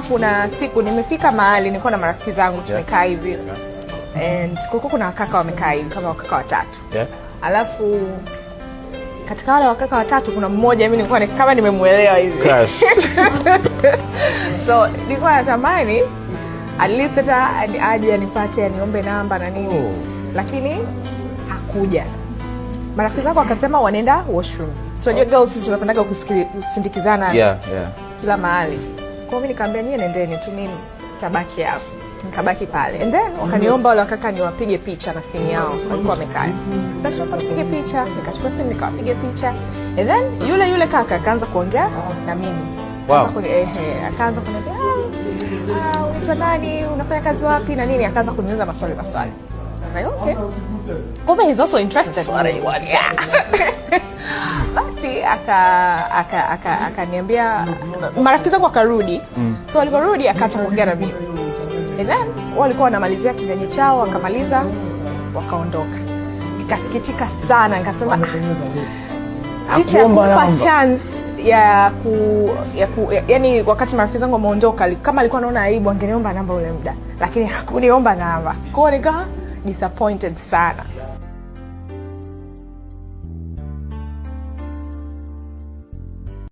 Kuna siku nimefika mahali nilikuwa na marafiki zangu tumekaa hivi. And kuna wakaka wamekaa hivi kama wakaka watatu. Alafu katika wale wakaka watatu kuna mmoja mimi nilikuwa kama nimemuelewa hivi. So nilikuwa natamani at least hata aje anipate aniombe namba na nini. Lakini hakuja. Marafiki zangu wakasema wanaenda washroom. So girls sisi tunapendaga kusindikizana kila mahali. Kwa mimi nikamwambia nyie nendeni tu, mimi tabaki hapo. Nikabaki pale. And then wakaniomba wale wakaka niwapige picha na simu yao walikuwa wamekaa. Basi tupige picha, nikachukua simu nikawapiga picha. And then yule kaka akaanza kuongea na mimi. Wow. Akaanza kuniambia, unaitwa nani? Unafanya kazi wapi na nini? Akaanza kuniuliza maswali. Okay. Kumbe he's also interested what you want. Basi akaniambia marafiki zangu akarudi. So waliporudi akaacha kuongea na mimi. And then walikuwa wanamalizia kinywaji chao, wakamaliza wakaondoka. Nikasikitika sana, nikasema akuomba chance yani wakati marafiki zangu wameondoka, kama alikuwa anaona aibu angeniomba namba ule muda, lakini hakuniomba namba. Kwa hiyo nika disappointed sana.